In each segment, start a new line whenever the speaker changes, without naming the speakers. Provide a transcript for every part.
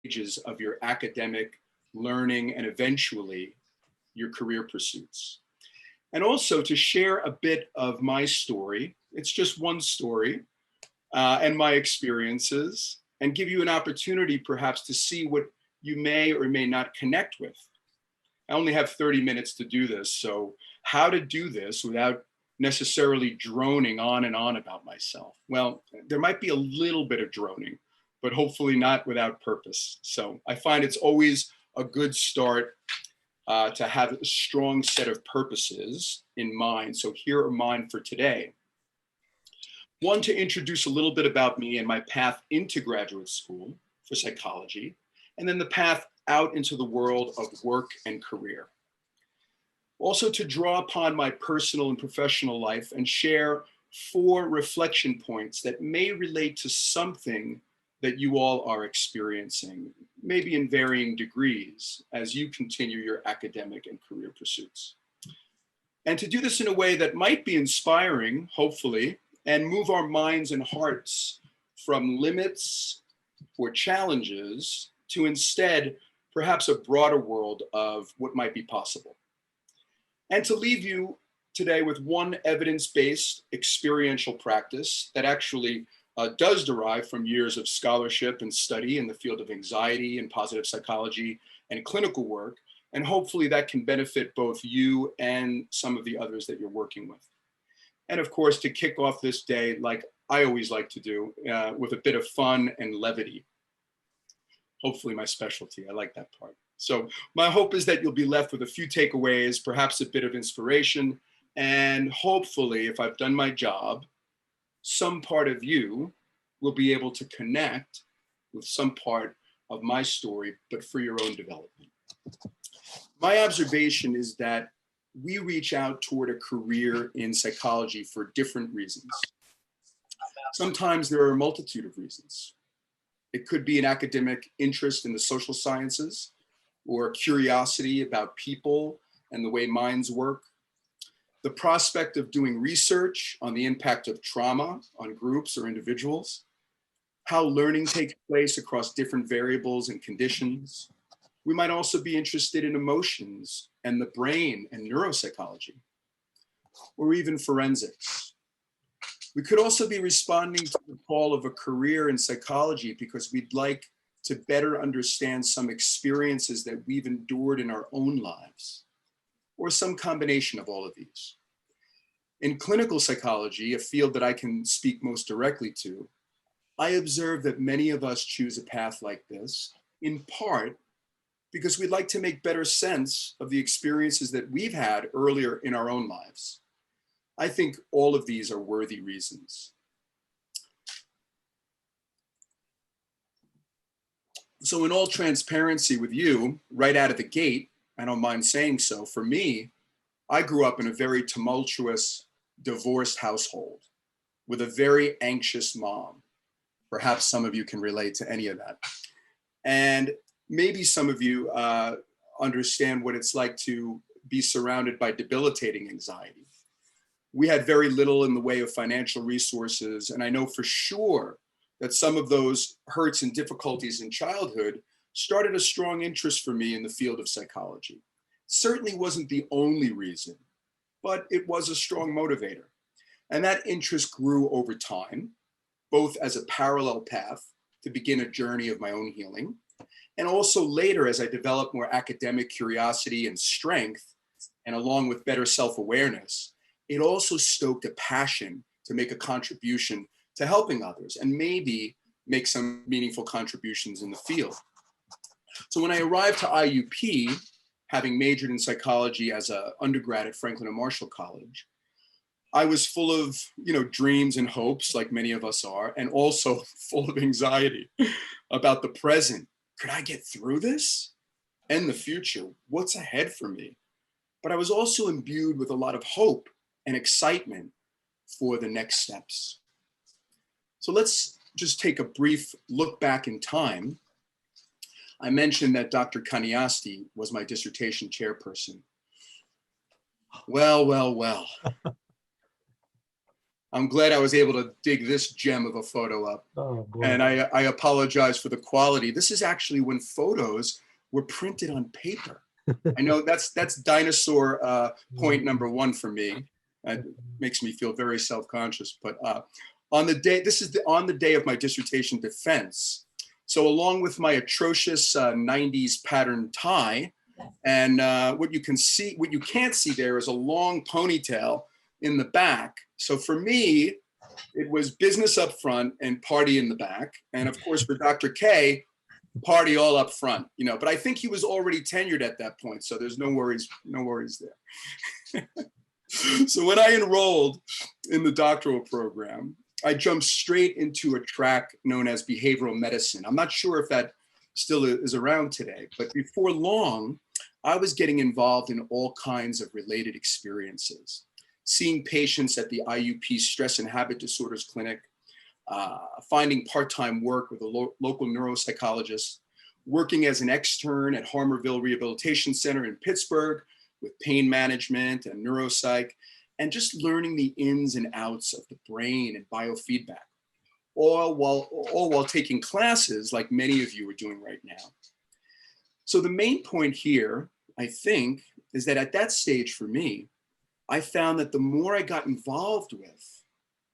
stages of your academic learning and eventually your career pursuits. And also to share a bit of my story. It's just one story and my experiences, and give you an opportunity perhaps to see what you may or may not connect with. I only have 30 minutes to do this, so how to do this without necessarily droning on and on about myself? Well, there might be a little bit of droning, but hopefully not without purpose. So I find it's always a good start to have a strong set of purposes in mind. So here are mine for today. One, to introduce a little bit about me and my path into graduate school for psychology, and then the path out into the world of work and career. Also to draw upon my personal and professional life and share 4 reflection points that may relate to something that you all are experiencing, maybe in varying degrees as you continue your academic and career pursuits. And to do this in a way that might be inspiring, hopefully, and move our minds and hearts from limits or challenges to instead perhaps a broader world of what might be possible. And to leave you today with one evidence-based experiential practice that actually does derive from years of scholarship and study in the field of anxiety and positive psychology and clinical work. And hopefully that can benefit both you and some of the others that you're working with. And of course, to kick off this day, like I always like to do, with a bit of fun and levity. Hopefully my specialty, I like that part. So my hope is that you'll be left with a few takeaways, perhaps a bit of inspiration, and hopefully, if I've done my job, some part of you will be able to connect with some part of my story, but for your own development. My observation is that we reach out toward a career in psychology for different reasons. Sometimes there are a multitude of reasons. It could be an academic interest in the social sciences, or curiosity about people and the way minds work. The prospect of doing research on the impact of trauma on groups or individuals, how learning takes place across different variables and conditions. We might also be interested in emotions and the brain and neuropsychology, or even forensics. We could also be responding to the call of a career in psychology because we'd like to better understand some experiences that we've endured in our own lives, or some combination of all of these. In clinical psychology, a field that I can speak most directly to, I observe that many of us choose a path like this, in part because we'd like to make better sense of the experiences that we've had earlier in our own lives. I think all of these are worthy reasons. So in all transparency with you, right out of the gate, I don't mind saying so, for me, I grew up in a very tumultuous, divorced household with a very anxious mom. Perhaps some of you can relate to any of that. And maybe some of you understand what it's like to be surrounded by debilitating anxiety. We had very little in the way of financial resources, and I know for sure that some of those hurts and difficulties in childhood started a strong interest for me in the field of psychology. Certainly wasn't the only reason, but it was a strong motivator. And that interest grew over time, both as a parallel path to begin a journey of my own healing, and also later as I developed more academic curiosity and strength, and along with better self-awareness, it also stoked a passion to make a contribution to helping others and maybe make some meaningful contributions in the field. So when I arrived to IUP, having majored in psychology as an undergrad at Franklin and Marshall College, I was full of, dreams and hopes, like many of us are, and also full of anxiety about the present. Could I get through this? And the future, what's ahead for me? But I was also imbued with a lot of hope and excitement for the next steps. So let's just take a brief look back in time. I mentioned that Dr. Kaniasti was my dissertation chairperson. Well. I'm glad I was able to dig this gem of a photo up.
Oh, boy.
And I apologize for the quality. This is actually when photos were printed on paper. I know that's dinosaur point number one for me. It makes me feel very self-conscious. But on the day, on the day of my dissertation defense. So along with my atrocious 90s pattern tie, and what you can't see there is a long ponytail in the back. So for me, it was business up front and party in the back. And of course, for Dr. K, party all up front, you know, but I think he was already tenured at that point. So there's no worries there. So when I enrolled in the doctoral program, I jumped straight into a track known as behavioral medicine. I'm not sure if that still is around today, but before long, I was getting involved in all kinds of related experiences. Seeing patients at the IUP Stress and Habit Disorders Clinic, finding part-time work with a local neuropsychologist, working as an extern at Harmerville Rehabilitation Center in Pittsburgh with pain management and neuropsych, and just learning the ins and outs of the brain and biofeedback, all while taking classes like many of you are doing right now. So the main point here, I think, is that at that stage for me, I found that the more I got involved with,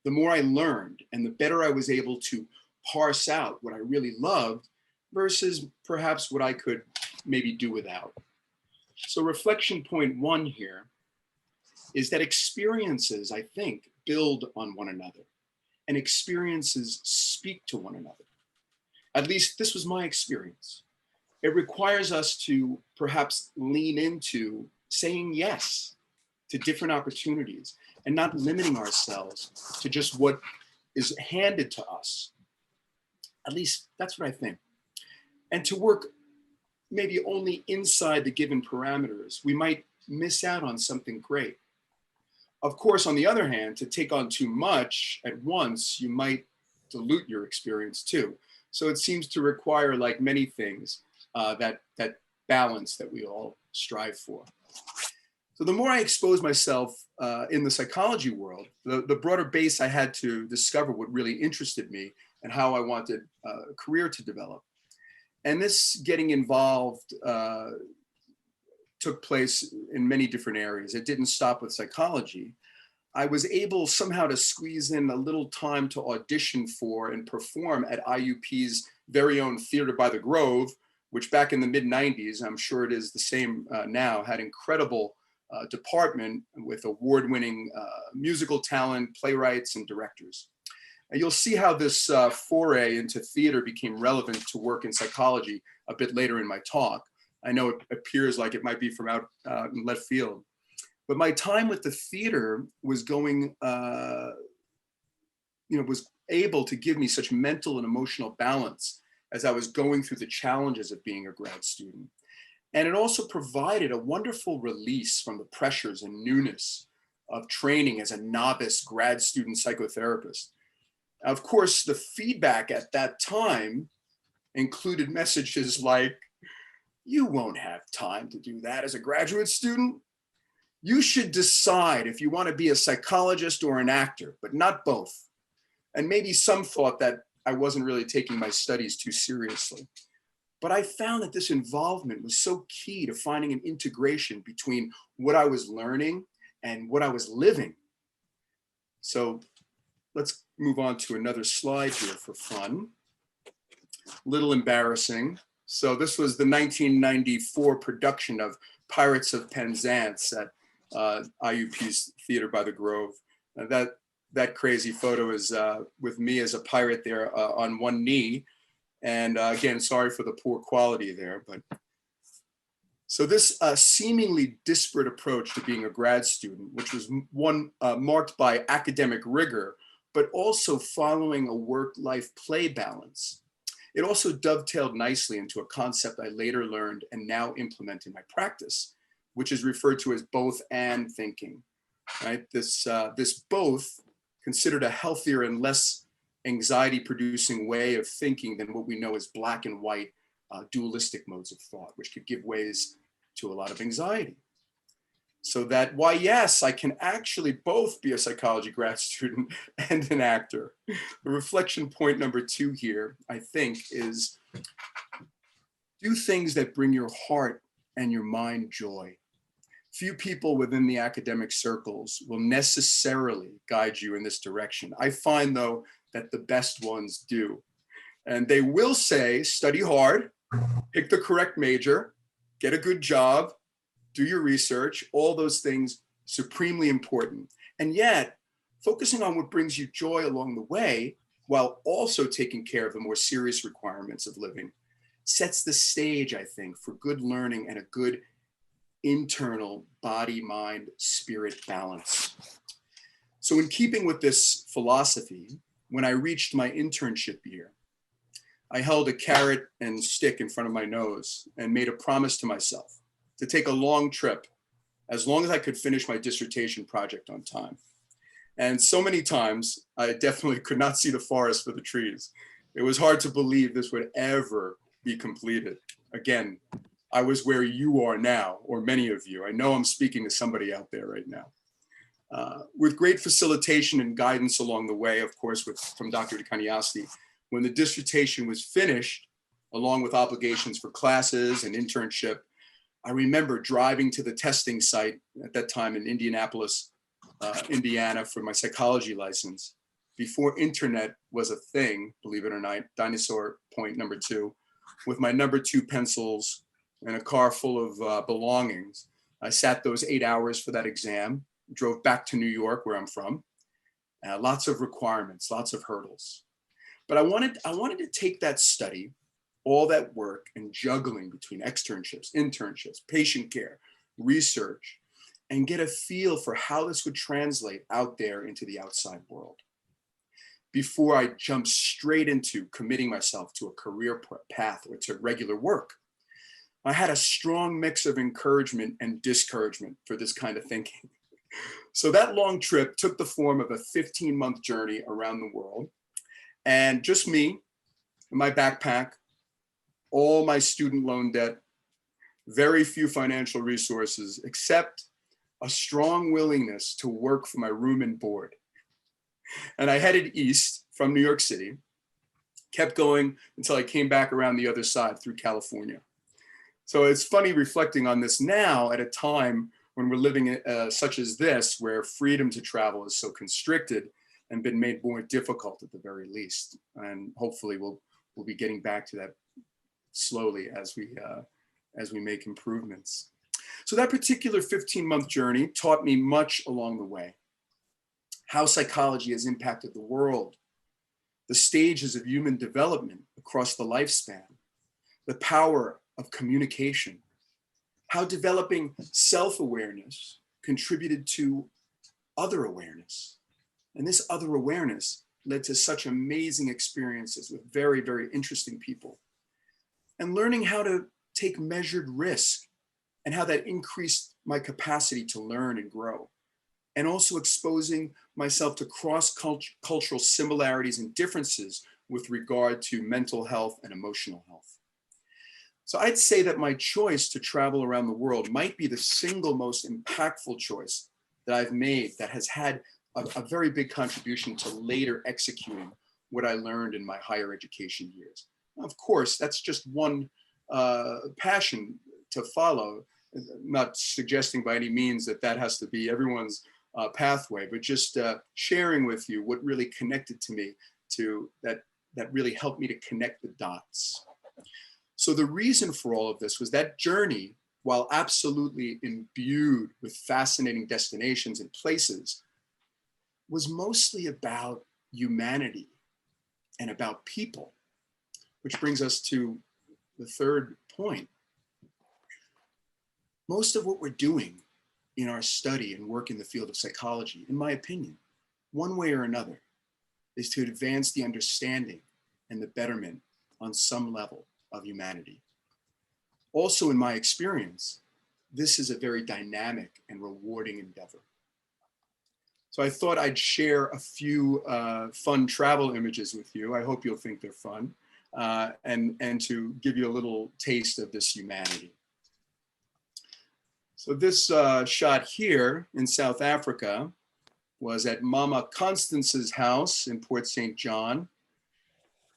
the more I learned and the better I was able to parse out what I really loved versus perhaps what I could maybe do without. So reflection point one here is that experiences, I think, build on one another and experiences speak to one another. At least this was my experience. It requires us to perhaps lean into saying yes to different opportunities and not limiting ourselves to just what is handed to us. At least that's what I think. And to work maybe only inside the given parameters, we might miss out on something great. Of course, on the other hand, to take on too much at once, you might dilute your experience too. So it seems to require, like many things, that balance that we all strive for. So the more I exposed myself in the psychology world, the broader base I had to discover what really interested me and how I wanted a career to develop. And this getting involved took place in many different areas. It didn't stop with psychology. I was able somehow to squeeze in a little time to audition for and perform at IUP's very own Theater by the Grove, which back in the mid-90s, I'm sure it is the same now, had incredible department with award-winning musical talent, playwrights, and directors. And you'll see how this foray into theater became relevant to work in psychology a bit later in my talk. I know it appears like it might be from out in left field, but my time with the theater was going, was able to give me such mental and emotional balance as I was going through the challenges of being a grad student. And it also provided a wonderful release from the pressures and newness of training as a novice grad student psychotherapist. Of course, the feedback at that time included messages like, "You won't have time to do that as a graduate student. You should decide if you want to be a psychologist or an actor, but not both." And maybe some thought that I wasn't really taking my studies too seriously. But I found that this involvement was so key to finding an integration between what I was learning and what I was living. So let's move on to another slide here for fun. Little embarrassing. So this was the 1994 production of Pirates of Penzance at IUP's Theater by the Grove. That crazy photo is with me as a pirate there on one knee. And again, sorry for the poor quality there, but so this seemingly disparate approach to being a grad student, which was one marked by academic rigor, but also following a work-life play balance. It also dovetailed nicely into a concept I later learned and now implement in my practice, which is referred to as both and thinking, right? This both, considered a healthier and less anxiety-producing way of thinking than what we know as black and white dualistic modes of thought, which could give ways to a lot of anxiety. So that, why, yes, I can actually both be a psychology grad student and an actor. The reflection point number 2 here, I think, is do things that bring your heart and your mind joy. Few people within the academic circles will necessarily guide you in this direction. I find, though, that the best ones do. And they will say, study hard, pick the correct major, get a good job, do your research, all those things supremely important. And yet, focusing on what brings you joy along the way, while also taking care of the more serious requirements of living, sets the stage, I think, for good learning and a good internal body, mind, spirit balance. So in keeping with this philosophy, when I reached my internship year, I held a carrot and stick in front of my nose and made a promise to myself to take a long trip as long as I could finish my dissertation project on time. And so many times, I definitely could not see the forest for the trees. It was hard to believe this would ever be completed. Again, I was where you are now, or many of you. I know I'm speaking to somebody out there right now. With great facilitation and guidance along the way, of course, from Dr. Kanyasti, when the dissertation was finished, along with obligations for classes and internship, I remember driving to the testing site at that time in Indianapolis, Indiana, for my psychology license. Before internet was a thing, believe it or not, dinosaur point number 2, with my number 2 pencils and a car full of belongings. I sat those 8 hours for that exam, drove back to New York, where I'm from. Lots of requirements, lots of hurdles. But I wanted to take that study, all that work and juggling between externships, internships, patient care, research, and get a feel for how this would translate out there into the outside world before I jumped straight into committing myself to a career path or to regular work. I had a strong mix of encouragement and discouragement for this kind of thinking. So that long trip took the form of a 15-month journey around the world, and just me, my backpack, all my student loan debt, very few financial resources, except a strong willingness to work for my room and board. And I headed east from New York City, kept going until I came back around the other side through California. So it's funny reflecting on this now at a time when we're living such as this, where freedom to travel is so constricted and been made more difficult at the very least. And hopefully we'll be getting back to that slowly as we make improvements. So that particular 15-month journey taught me much along the way. How psychology has impacted the world, the stages of human development across the lifespan, the power of communication, how developing self-awareness contributed to other awareness. And this other awareness led to such amazing experiences with very, very interesting people. And learning how to take measured risk and how that increased my capacity to learn and grow. And also exposing myself to cross-cultural similarities and differences with regard to mental health and emotional health. So I'd say that my choice to travel around the world might be the single most impactful choice that I've made that has had a very big contribution to later executing what I learned in my higher education years. Of course, that's just one passion to follow. I'm not suggesting by any means that that has to be everyone's pathway, but just sharing with you what really connected to me to that really helped me to connect the dots. So the reason for all of this was that journey, while absolutely imbued with fascinating destinations and places, was mostly about humanity and about people, which brings us to the third point. Most of what we're doing in our study and work in the field of psychology, in my opinion, one way or another, is to advance the understanding and the betterment on some level of humanity. Also, in my experience, this is a very dynamic and rewarding endeavor. So I thought I'd share a few fun travel images with you. I hope you'll think they're fun, and to give you a little taste of this humanity. So this shot here in South Africa was at Mama Constance's house in Port St. John.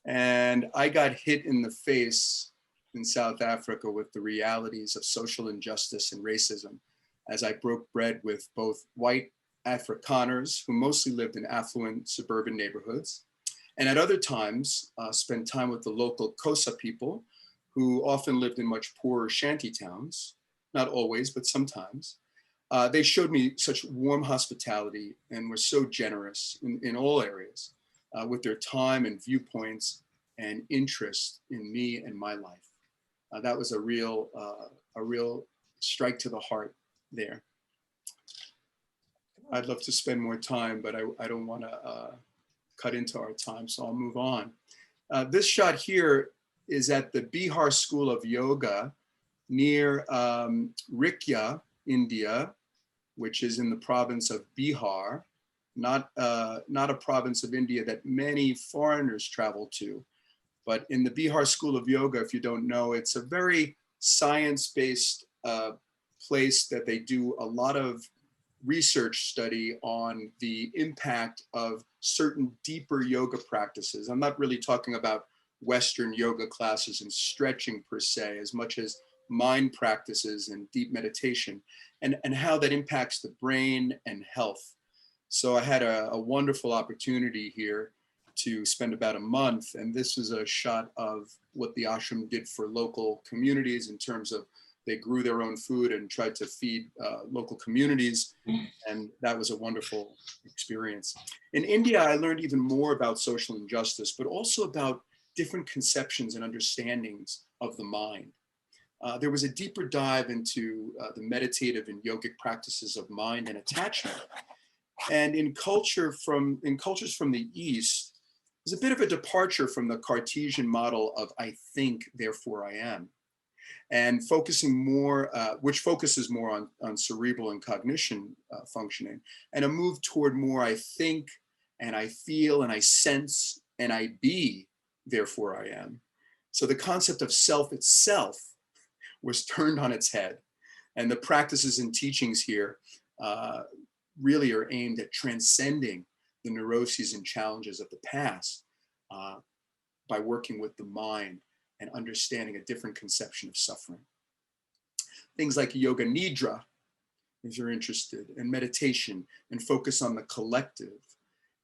And I got hit in the face in South Africa with the realities of social injustice and racism as I broke bread with both white Afrikaners who mostly lived in affluent suburban neighborhoods, and at other times spent time with the local Xhosa people who often lived in much poorer shanty towns, not always, but sometimes. They showed me such warm hospitality and were so generous in all areas with their time and viewpoints and interest in me and my life. That was a real strike to the heart there. I'd love to spend more time, but I don't want to cut into our time, so I'll move on. This shot here is at the Bihar School of Yoga near Rikya, India, which is in the province of Bihar, not a province of India that many foreigners travel to. But in the Bihar School of Yoga, if you don't know, it's a very science-based place that they do a lot of research study on the impact of certain deeper yoga practices. I'm not really talking about Western yoga classes and stretching per se, as much as mind practices and deep meditation, and how that impacts the brain and health. So I had a wonderful opportunity here to spend about a month, and this is a shot of what the ashram did for local communities in terms of they grew their own food and tried to feed local communities, and that was a wonderful experience. In India, I learned even more about social injustice, but also about different conceptions and understandings of the mind. There was a deeper dive into the meditative and yogic practices of mind and attachment. And in cultures from the East, there's a bit of a departure from the Cartesian model of I think, therefore I am, and focusing more, which focuses more on cerebral and cognition functioning, and a move toward more I think and I feel and I sense and I be, therefore I am. So the concept of self itself was turned on its head. And the practices and teachings here really are aimed at transcending the neuroses and challenges of the past by working with the mind and understanding a different conception of suffering. Things like yoga nidra, if you're interested, and meditation, and focus on the collective.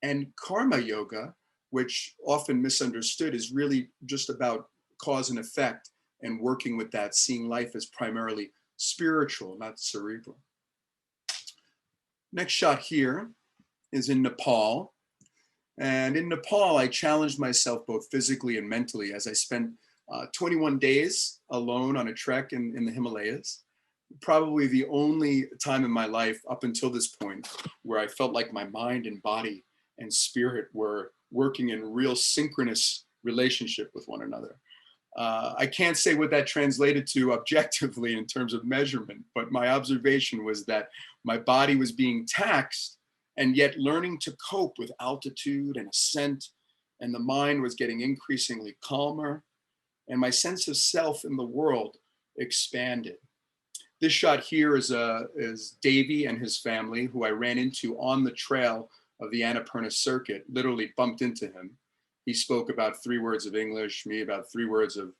And karma yoga, which often misunderstood, is really just about cause and effect and working with that, seeing life as primarily spiritual, not cerebral. Next shot here is in Nepal. And in Nepal, I challenged myself both physically and mentally as I spent 21 days alone on a trek in the Himalayas. Probably the only time in my life up until this point where I felt like my mind and body and spirit were working in real synchronous relationship with one another. I can't say what that translated to objectively in terms of measurement, but my observation was that my body was being taxed and yet learning to cope with altitude and ascent, and the mind was getting increasingly calmer, and my sense of self in the world expanded. This shot here is Davy and his family, who I ran into on the trail of the Annapurna circuit, literally bumped into him. He spoke about 3 words of English, me about 3 words of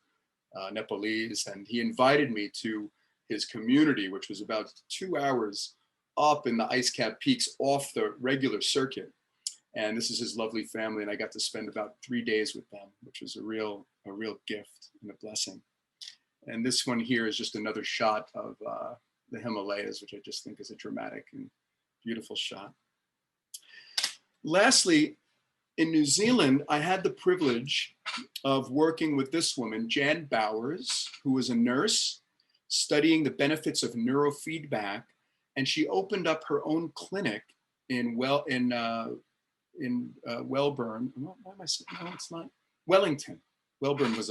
Nepalese, and he invited me to his community, which was about 2 hours up in the ice-capped peaks off the regular circuit. And this is his lovely family, and I got to spend about 3 days with them, which was a real gift and a blessing. And this one here is just another shot of the Himalayas, which I just think is a dramatic and beautiful shot. Lastly, in New Zealand, I had the privilege of working with this woman, Jan Bowers, who was a nurse studying the benefits of neurofeedback, and she opened up her own clinic in Wellburn. Why am I saying? No, it's not Wellington. Wellburn was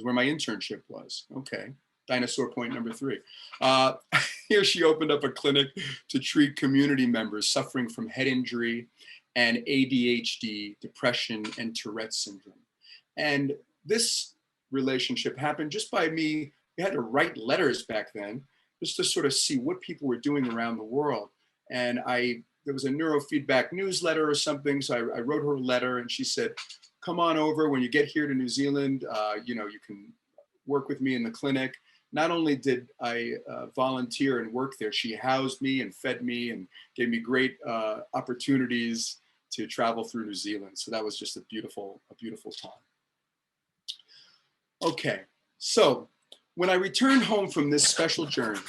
where my internship was. Okay, dinosaur point number 3. Here she opened up a clinic to treat community members suffering from head injury and ADHD, depression, and Tourette's syndrome. And this relationship happened just by me. We had to write letters back then just to sort of see what people were doing around the world. And there was a neurofeedback newsletter or something. So I wrote her a letter and she said, come on over when you get here to New Zealand, you know, you can work with me in the clinic. Not only did I volunteer and work there, she housed me and fed me and gave me great opportunities to travel through New Zealand. So that was just a beautiful time. Okay, so when I returned home from this special journey,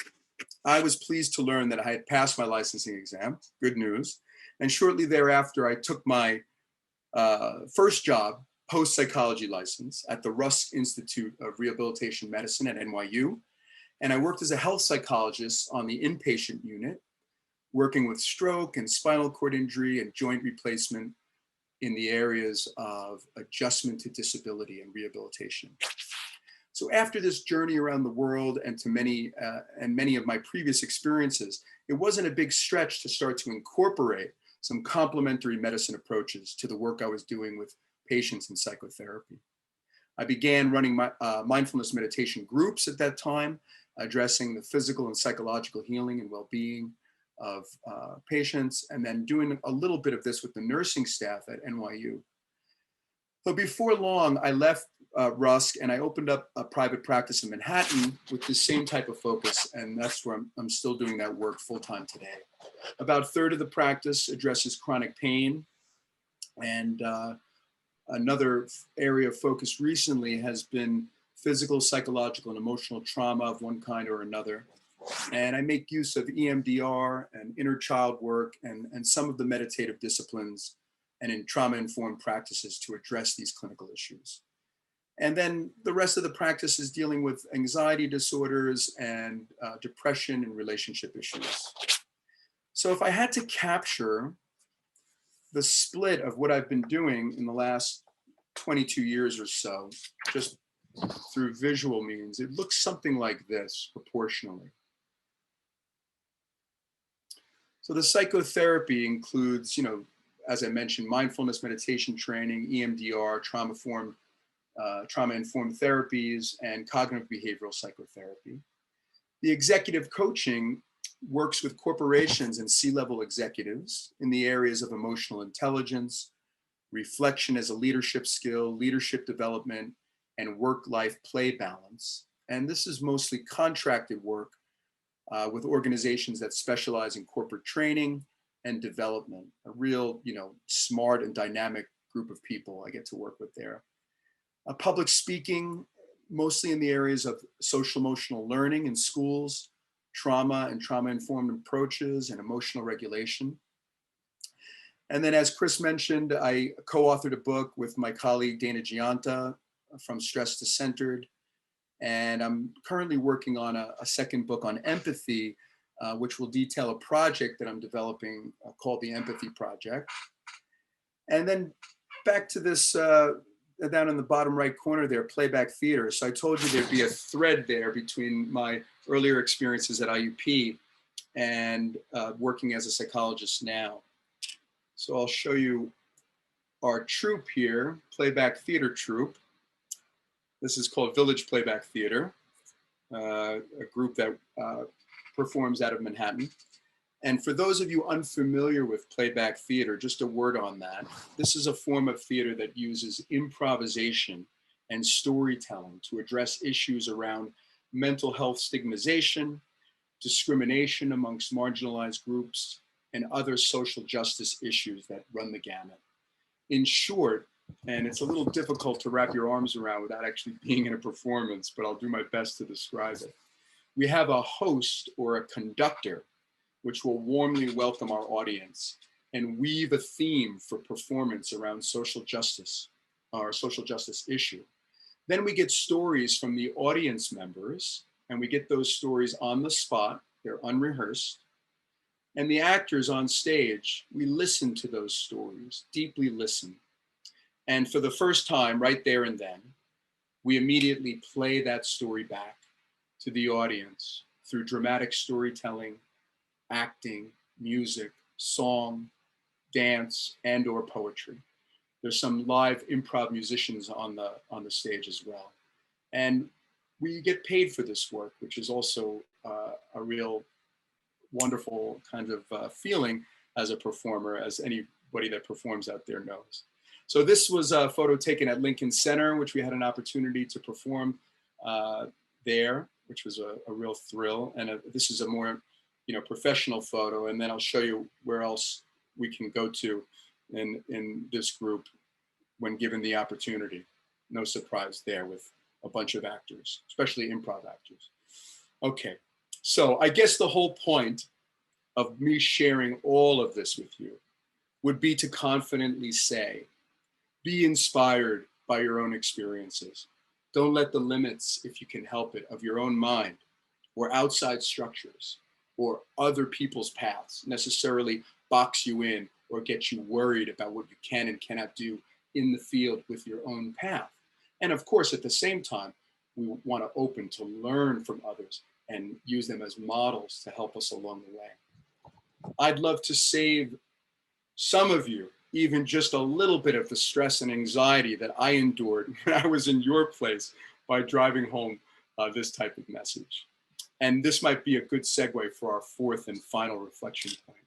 I was pleased to learn that I had passed my licensing exam, good news. And shortly thereafter, I took my first job, post-psychology license at the Rusk Institute of Rehabilitation Medicine at NYU. And I worked as a health psychologist on the inpatient unit, working with stroke and spinal cord injury and joint replacement in the areas of adjustment to disability and rehabilitation. So after this journey around the world and to many of my previous experiences, it wasn't a big stretch to start to incorporate some complementary medicine approaches to the work I was doing with patients in psychotherapy. I began running my mindfulness meditation groups at that time, addressing the physical and psychological healing and well-being of patients, and then doing a little bit of this with the nursing staff at NYU. So before long, I left Rusk and I opened up a private practice in Manhattan with the same type of focus, and that's where I'm still doing that work full-time today. About a third of the practice addresses chronic pain, and another area of focus recently has been physical, psychological, and emotional trauma of one kind or another. And I make use of EMDR and inner child work and some of the meditative disciplines and in trauma-informed practices to address these clinical issues. And then the rest of the practice is dealing with anxiety disorders and depression and relationship issues. So if I had to capture the split of what I've been doing in the last 22 years or so, just through visual means, it looks something like this proportionally. So the psychotherapy includes, you know, as I mentioned, mindfulness meditation training, EMDR, trauma-informed therapies, and cognitive behavioral psychotherapy. The executive coaching works with corporations and C-level executives in the areas of emotional intelligence, reflection as a leadership skill, leadership development, and work-life play balance. And this is mostly contracted work with organizations that specialize in corporate training and development, a real, you know, smart and dynamic group of people I get to work with there. Public speaking, mostly in the areas of social emotional learning in schools, trauma and trauma-informed approaches, and emotional regulation. And then, as Chris mentioned, I co-authored a book with my colleague Dana Gianta, From Stress to Centered. And I'm currently working on a second book on empathy, which will detail a project that I'm developing called the Empathy Project. And then back to this, down in the bottom right corner there, playback theater. So I told you there'd be a thread there between my earlier experiences at IUP and working as a psychologist now. So I'll show you our troupe here, playback theater troupe. This is called Village Playback Theater, a group that performs out of Manhattan. And for those of you unfamiliar with playback theater, just a word on that. This is a form of theater that uses improvisation and storytelling to address issues around mental health stigmatization, discrimination amongst marginalized groups, and other social justice issues that run the gamut. In short, and it's a little difficult to wrap your arms around without actually being in a performance, but I'll do my best to describe it. We have a host or a conductor, which will warmly welcome our audience and weave a theme for performance around social justice, our social justice issue. Then we get stories from the audience members, and we get those stories on the spot. They're unrehearsed. And the actors on stage, we listen to those stories, deeply listen. And for the first time, right there and then, we immediately play that story back to the audience through dramatic storytelling, acting, music, song, dance, and/or poetry. There's some live improv musicians on the stage as well. And we get paid for this work, which is also a real wonderful kind of feeling as a performer, as anybody that performs out there knows. So this was a photo taken at Lincoln Center, which we had an opportunity to perform there, which was a real thrill. And this is a more, professional photo. And then I'll show you where else we can go to in this group when given the opportunity. No surprise there with a bunch of actors, especially improv actors. Okay, so I guess the whole point of me sharing all of this with you would be to confidently say, be inspired by your own experiences. Don't let the limits, if you can help it, of your own mind or outside structures or other people's paths necessarily box you in or get you worried about what you can and cannot do in the field with your own path. And of course, at the same time, we want to open to learn from others and use them as models to help us along the way. I'd love to save some of you even just a little bit of the stress and anxiety that I endured when I was in your place by driving home this type of message. And this might be a good segue for our fourth and final reflection point.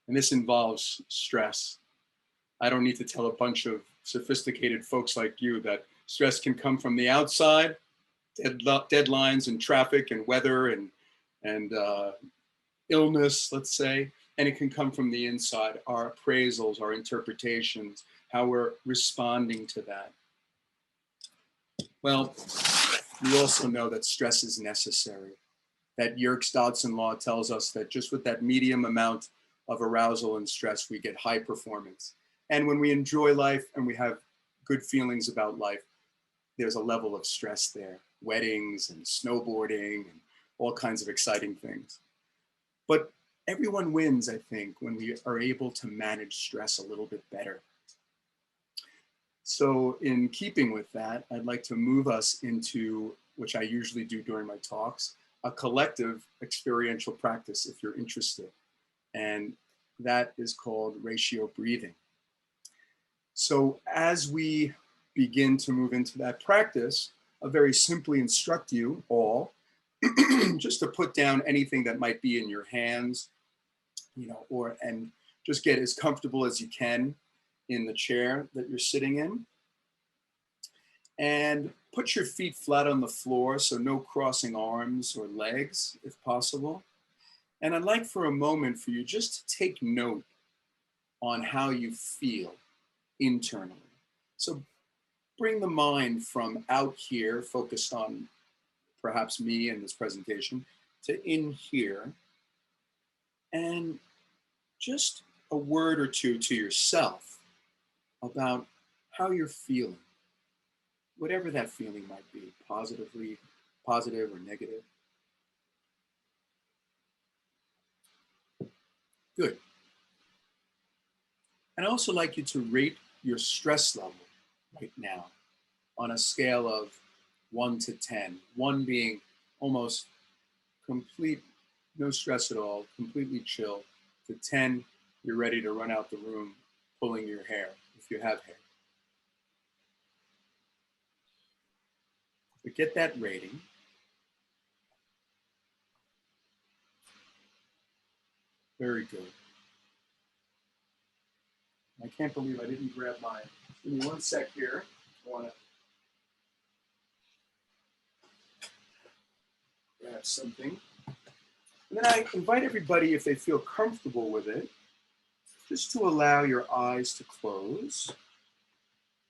And this involves stress. I don't need to tell a bunch of sophisticated folks like you that stress can come from the outside, deadlines and traffic and weather and illness, let's say, and it can come from the inside, our appraisals, our interpretations, how we're responding to that. Well, we also know that stress is necessary. That Yerkes-Dodson law tells us that just with that medium amount of arousal and stress, we get high performance. And when we enjoy life and we have good feelings about life, there's a level of stress there. Weddings and snowboarding and all kinds of exciting things. But everyone wins, I think, when we are able to manage stress a little bit better. So in keeping with that, I'd like to move us into, which I usually do during my talks, a collective experiential practice if you're interested. And that is called ratio breathing. So as we begin to move into that practice, I'll very simply instruct you all just to put down anything that might be in your hands, and just get as comfortable as you can in the chair that you're sitting in. And put your feet flat on the floor, so no crossing arms or legs if possible. And I'd like for a moment for you just to take note on how you feel internally. So bring the mind from out here, focused on perhaps me and this presentation, to in here, and just a word or two to yourself about how you're feeling, whatever that feeling might be, positive or negative. Good. And I'd also like you to rate your stress level right now on a scale of 1 to 10, 1 being almost complete, no stress at all, completely chill, to 10, you're ready to run out the room pulling your hair, if you have hair. But get that rating. Very good. I can't believe I didn't grab mine. Give me 1 sec here. I want to grab something. And then I invite everybody, if they feel comfortable with it, just to allow your eyes to close.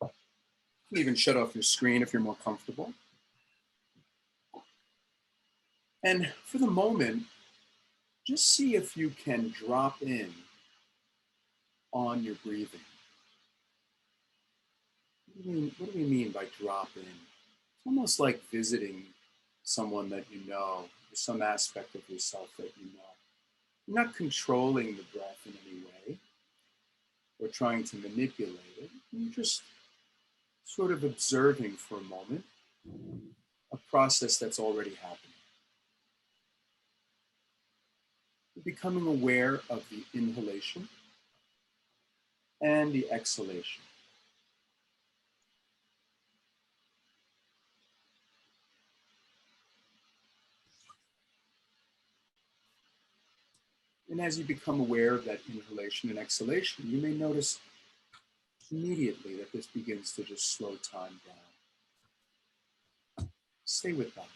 You can even shut off your screen if you're more comfortable. And for the moment, just see if you can drop in on your breathing. What do we mean by drop in? It's almost like visiting someone that you know, or some aspect of yourself that you know. You're not controlling the breath in any way or trying to manipulate it. You're just sort of observing for a moment a process that's already happening. You're becoming aware of the inhalation and the exhalation. And as you become aware of that inhalation and exhalation, you may notice immediately that this begins to just slow time down. Stay with that.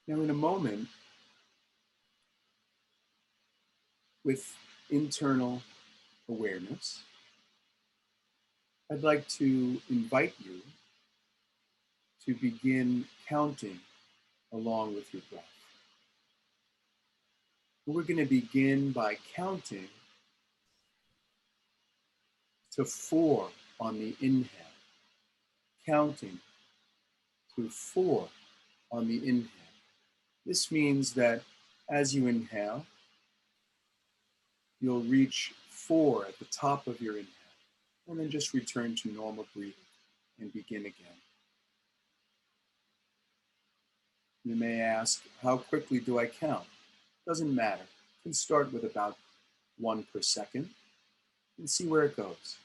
Now, in a moment, with internal awareness, I'd like to invite you to begin counting along with your breath. We're going to begin by counting to 4 on the inhale, counting to 4 on the inhale. This means that as you inhale, you'll reach 4 at the top of your inhale, and then just return to normal breathing and begin again. You may ask, how quickly do I count? Doesn't matter. You can start with about 1 per second and see where it goes.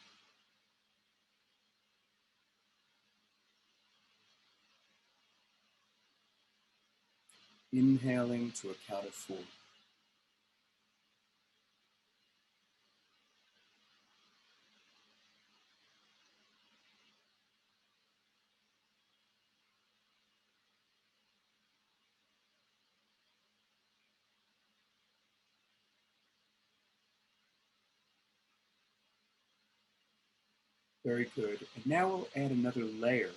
Inhaling to a count of 4. Very good. And now we'll add another layer.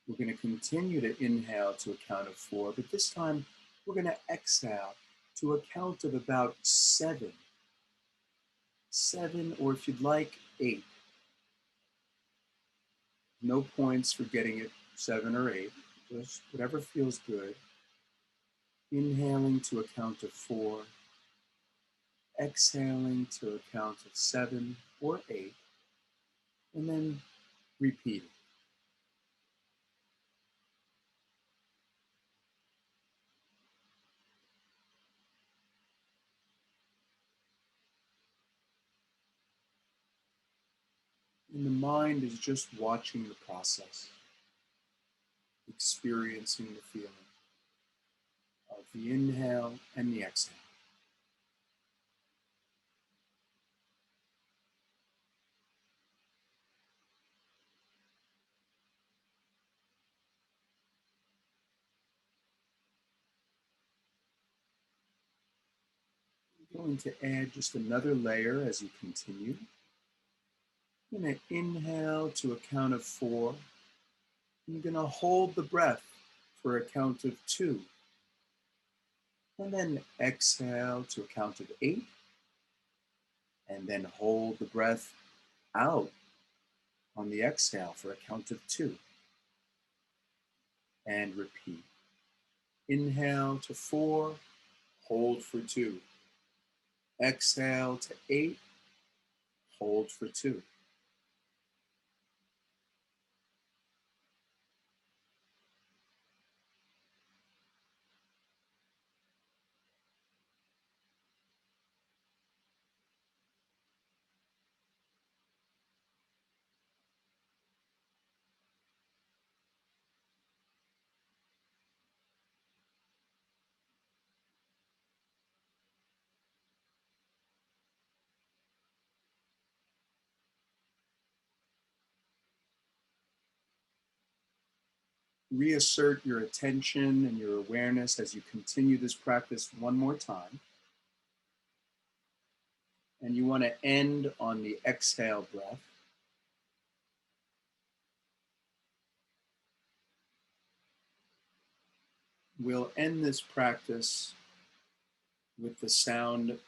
We're going to continue to inhale to a count of 4, but this time we're going to exhale to a count of about 7. 7, or if you'd like, 8. No points for getting it 7 or 8, just whatever feels good. Inhaling to a count of 4, exhaling to a count of 7 or 8, and then repeating. And the mind is just watching the process, experiencing the feeling of the inhale and the exhale. I'm going to add just another layer as you continue. You're going to inhale to a count of 4. You're going to hold the breath for a count of 2. And then exhale to a count of 8. And then hold the breath out on the exhale for a count of 2. And repeat. Inhale to 4, hold for 2. Exhale to 8, hold for 2. Reassert your attention and your awareness as you continue this practice one more time. And you want to end on the exhale breath. We'll end this practice with the sound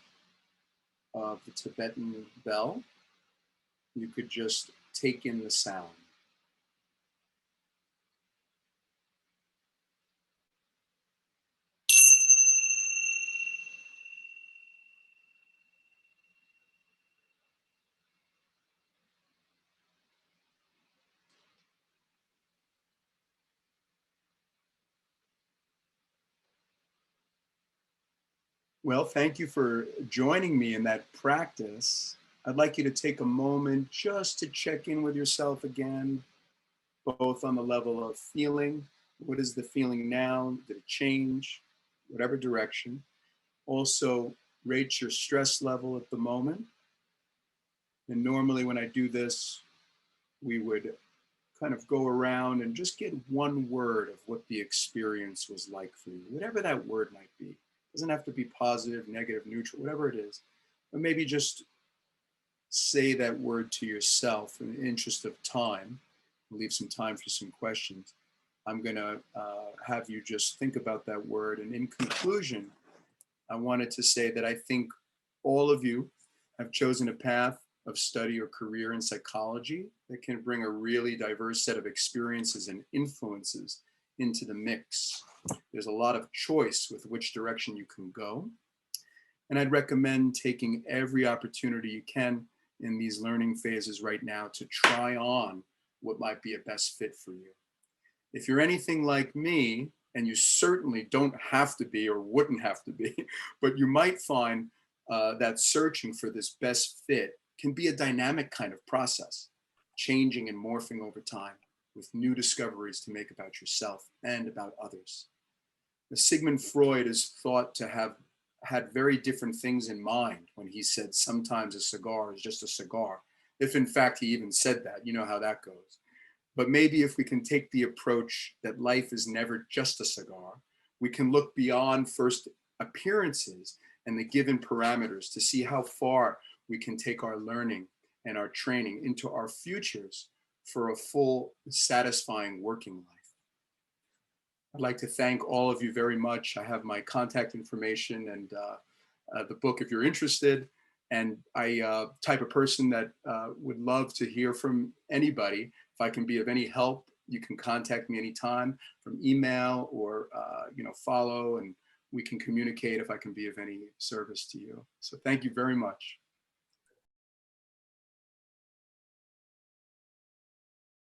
of the Tibetan bell. You could just take in the sound. Well, thank you for joining me in that practice. I'd like you to take a moment just to check in with yourself again, both on the level of feeling. What is the feeling now? Did it change? Whatever direction. Also, rate your stress level at the moment. And normally when I do this, we would kind of go around and just get one word of what the experience was like for you, whatever that word might be. It doesn't have to be positive, negative, neutral, whatever it is. But maybe just say that word to yourself in the interest of time. Leave some time for some questions. I'm going to have you just think about that word. And in conclusion, I wanted to say that I think all of you have chosen a path of study or career in psychology that can bring a really diverse set of experiences and influences into the mix. There's a lot of choice with which direction you can go. And I'd recommend taking every opportunity you can in these learning phases right now to try on what might be a best fit for you. If you're anything like me, and you certainly don't have to be or wouldn't have to be, but you might find that searching for this best fit can be a dynamic kind of process, changing and morphing over time with new discoveries to make about yourself and about others. Now, Sigmund Freud is thought to have had very different things in mind when he said sometimes a cigar is just a cigar. If in fact he even said that, you know how that goes. But maybe if we can take the approach that life is never just a cigar, we can look beyond first appearances and the given parameters to see how far we can take our learning and our training into our futures for a full, satisfying working life. I'd like to thank all of you very much. I have my contact information and the book if you're interested. And I type of person that would love to hear from anybody. If I can be of any help, you can contact me anytime from email or follow, and we can communicate if I can be of any service to you. So thank you very much.